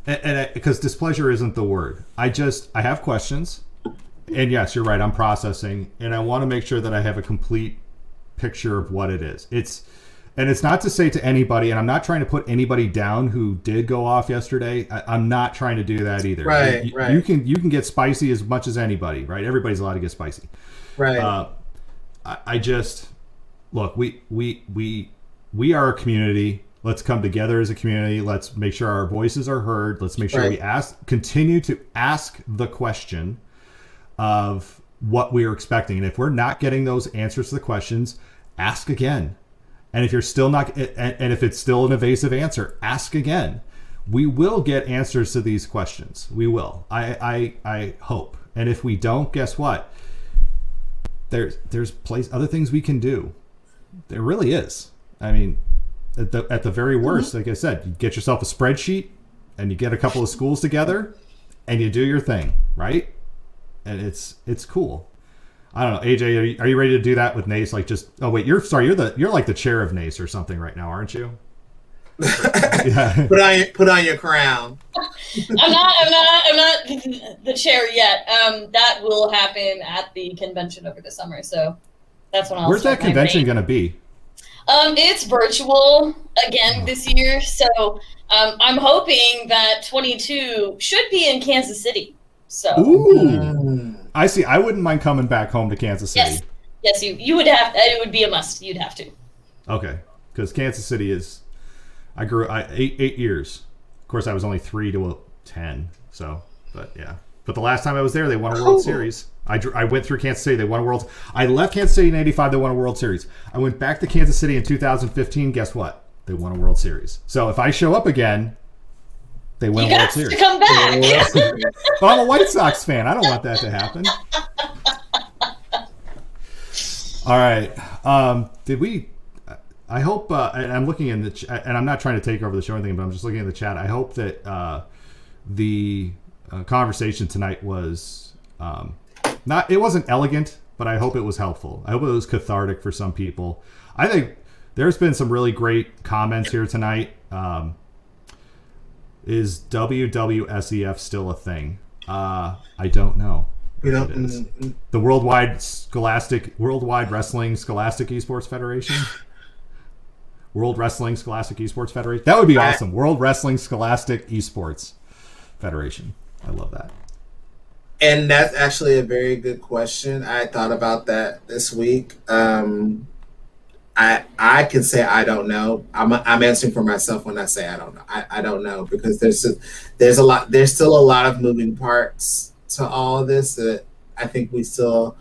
because displeasure isn't the word. I have questions, and yes, you're right. I'm processing, and I want to make sure that I have a complete picture of what it is. And it's not to say to anybody, and I'm not trying to put anybody down who did go off yesterday. I'm not trying to do that either. Right. You can get spicy as much as anybody, right? Everybody's allowed to get spicy. Right. I just look. We are a community. Let's come together as a community. Let's make sure our voices are heard. Let's make sure we continue to ask the question of what we are expecting. And if we're not getting those answers to the questions, ask again. And if you're still not, and if it's still an evasive answer, ask again. We will get answers to these questions. We will. I hope. And if we don't, guess what? There's other things we can do. There really is. I mean, at the very worst, like I said, you get yourself a spreadsheet and you get a couple of schools together and you do your thing, right? And it's cool. I don't know, AJ, are you ready to do that with NACE? Like, just you're like the chair of NACE or something right now, aren't you? Yeah. Put on your crown. I'm not the chair yet. That will happen at the convention over the summer, so that's when I'll. Where's that convention going to be? It's virtual again this year, so I'm hoping that 22 should be in Kansas City. So. Ooh. I see. I wouldn't mind coming back home to Kansas City. Yes, you would have. It would be a must. You'd have to. Okay, because Kansas City is. I grew 8 years. Of course, I was only 3 to 10. So, but yeah. But the last time I was there, they won a World Series. I went through Kansas City. They won a World. I left Kansas City in '85. They won a World Series. I went back to Kansas City in 2015. Guess what? They won a World Series. So if I show up again. They win a World Series. You got to come back. But I'm a White Sox fan. I don't want that to happen. All right. Did we? I hope. And I'm looking in the chat, and I'm not trying to take over the show or anything, but I'm just looking at the chat. I hope that the conversation tonight was not. It wasn't elegant, but I hope it was helpful. I hope it was cathartic for some people. I think there's been some really great comments here tonight. Is WWSEF still a thing? I don't know. It is. The Worldwide Wrestling Scholastic Esports Federation? World Wrestling Scholastic Esports Federation? That would be awesome. World Wrestling Scholastic Esports Federation. I love that. And that's actually a very good question. I thought about that this week. I I can say I don't know. I'm answering for myself when I say I don't know. I don't know because there's still a lot of moving parts to all of this that I think we still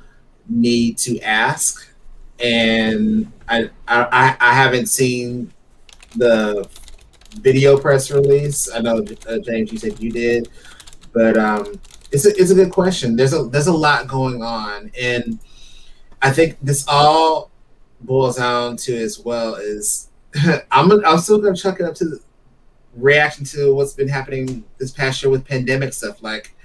need to ask. And I haven't seen the video press release. I know James, you said you did, but it's a good question. There's a lot going on, and I think this all boils down to as well is I'm still gonna chuck it up to the reaction to what's been happening this past year with pandemic stuff. Like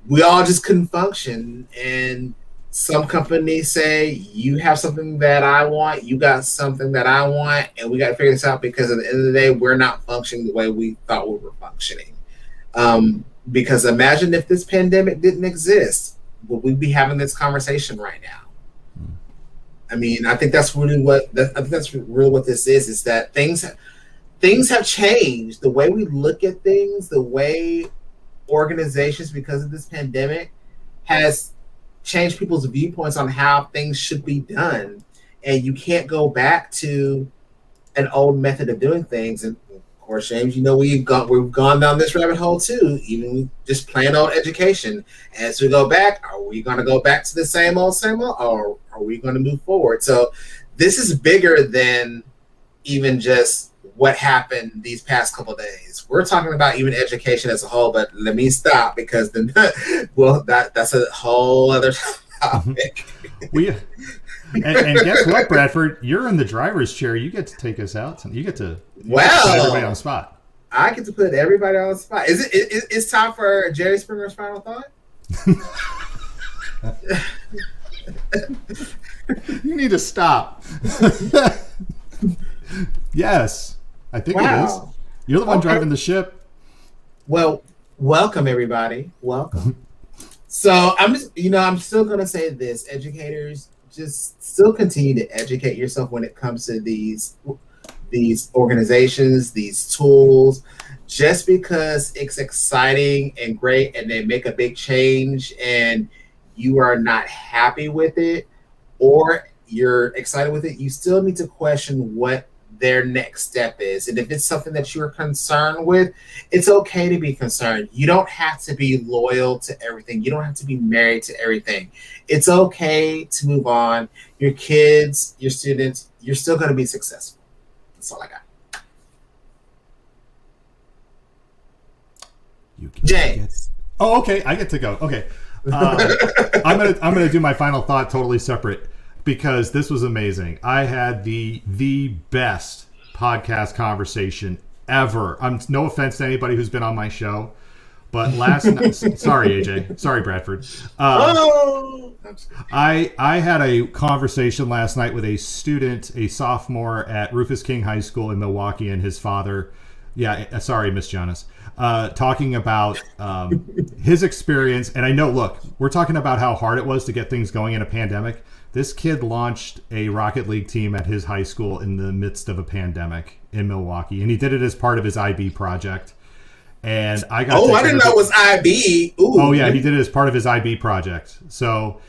we all just couldn't function, and some companies say you have something that I want, you got something that I want, and we got to figure this out because at the end of the day, we're not functioning the way we thought we were functioning. Because imagine if this pandemic didn't exist, would we be having this conversation right now? I mean, I think that's really what this is that things have changed. The way we look at things, the way organizations, because of this pandemic, has changed people's viewpoints on how things should be done. And you can't go back to an old method of doing things. And of course, James, we've gone down this rabbit hole too, even just plain old education. As we go back, are we going to go back to the same old, or are we going to move forward? So this is bigger than even just what happened these past couple of days. We're talking about even education as a whole, but let me stop because then, that's a whole other topic. And guess what, Bradford? You're in the driver's chair. You get to take us out. You get to put everybody on the spot. I get to put everybody on the spot. It's time for Jerry Springer's final thought? You need to stop. Yes, I think it is. You're the one driving the ship. Well, welcome everybody. Welcome. So I'm still gonna say this: educators, just still continue to educate yourself when it comes to these organizations, these tools. Just because it's exciting and great, and they make a big change, and you are not happy with it, or you're excited with it, you still need to question what their next step is. And if it's something that you're concerned with, it's okay to be concerned. You don't have to be loyal to everything. You don't have to be married to everything. It's okay to move on. Your kids, your students, you're still going to be successful. That's all I got. James. Oh, okay. I get to go. Okay. I'm gonna do my final thought totally separate because this was amazing. I had the best podcast conversation ever. No offense to anybody who's been on my show, but last night, sorry AJ, sorry Bradford. I had a conversation last night with a student, a sophomore at Rufus King High School in Milwaukee, and his father. Yeah, sorry, Miss Jonas. Talking about his experience. And I know, look, we're talking about how hard it was to get things going in a pandemic. This kid launched a Rocket League team at his high school in the midst of a pandemic in Milwaukee. And he did it as part of his IB project. And I got I didn't know it was IB. Ooh. Oh, yeah, he did it as part of his IB project. So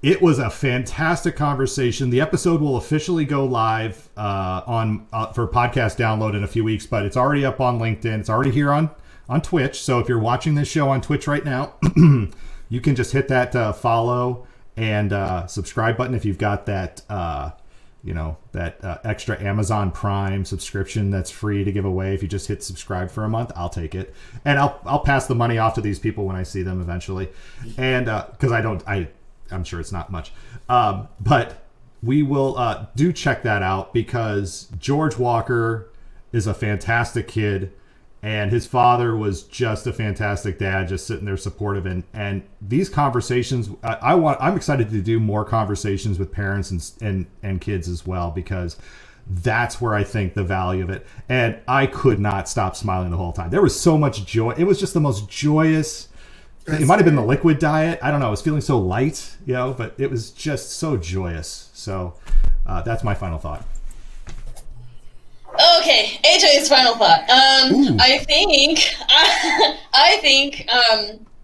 it was a fantastic conversation. The episode will officially go live for podcast download in a few weeks, but it's already up on LinkedIn. It's already here on Twitch. So if you're watching this show on Twitch right now, you can just hit that follow and subscribe button if you've got that extra Amazon Prime subscription that's free to give away. If you just hit subscribe for a month, I'll take it, and I'll pass the money off to these people when I see them eventually, and because I'm sure it's not much, but we will do check that out because George Walker is a fantastic kid. And his father was just a fantastic dad, just sitting there supportive. And these conversations, I'm excited to do more conversations with parents and kids as well, because that's where I think the value of it. And I could not stop smiling the whole time. There was so much joy. It was just the most joyous. It might have been the liquid diet. I don't know. I was feeling so light, but it was just so joyous. So that's my final thought. Okay, AJ's final thought. I think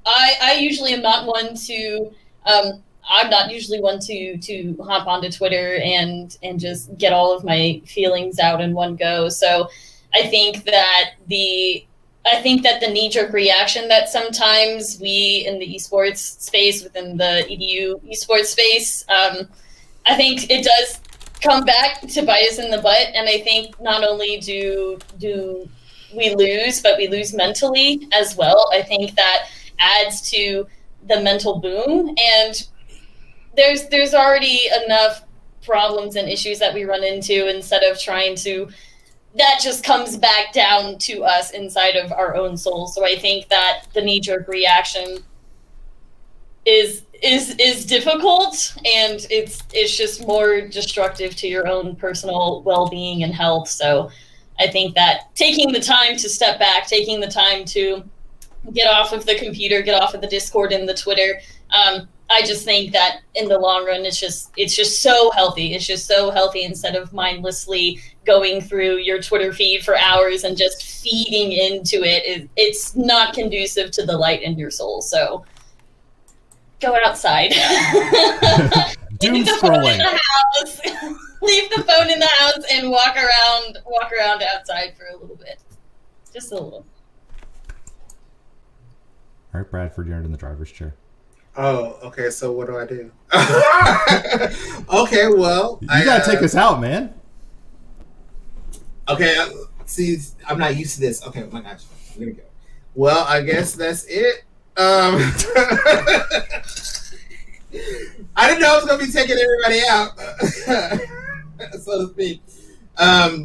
I usually am not one to I'm not usually one to hop onto Twitter and just get all of my feelings out in one go. So I think that the knee-jerk reaction that sometimes we in the esports space, within the EDU esports space, I think it does come back to bite us in the butt. And I think not only do we lose, but we lose mentally as well. I think that adds to the mental boom. And there's already enough problems and issues that we run into, instead of trying to, that just comes back down to us inside of our own souls. So I think that the knee-jerk reaction is difficult, and it's just more destructive to your own personal well-being and health. So I think that taking the time to step back, taking the time to get off of the computer, get off of the Discord and the Twitter, I just think that in the long run, it's just so healthy. It's just so healthy, instead of mindlessly going through your Twitter feed for hours and just feeding into it. It's not conducive to the light in your soul. So go outside. Doom scrolling. Leave the phone in the house and walk around outside for a little bit. Just a little. All right, Bradford, you're in the driver's chair. Oh, okay. So what do I do? Okay, well, You gotta take us out, man. Okay, see, I'm not used to this. Okay, oh my gosh, I'm gonna go. Well, I guess that's it. I didn't know I was gonna be taking everybody out, so to speak.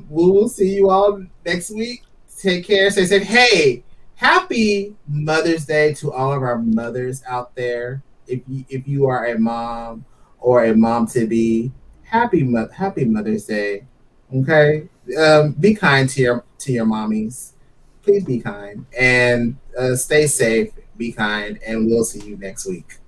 We will see you all next week. Take care. Stay safe. Hey, happy Mother's Day to all of our mothers out there. If you are a mom or a mom to be, happy Mother's Day. Okay, be kind to your mommies. Please be kind and stay safe. Be kind, and we'll see you next week.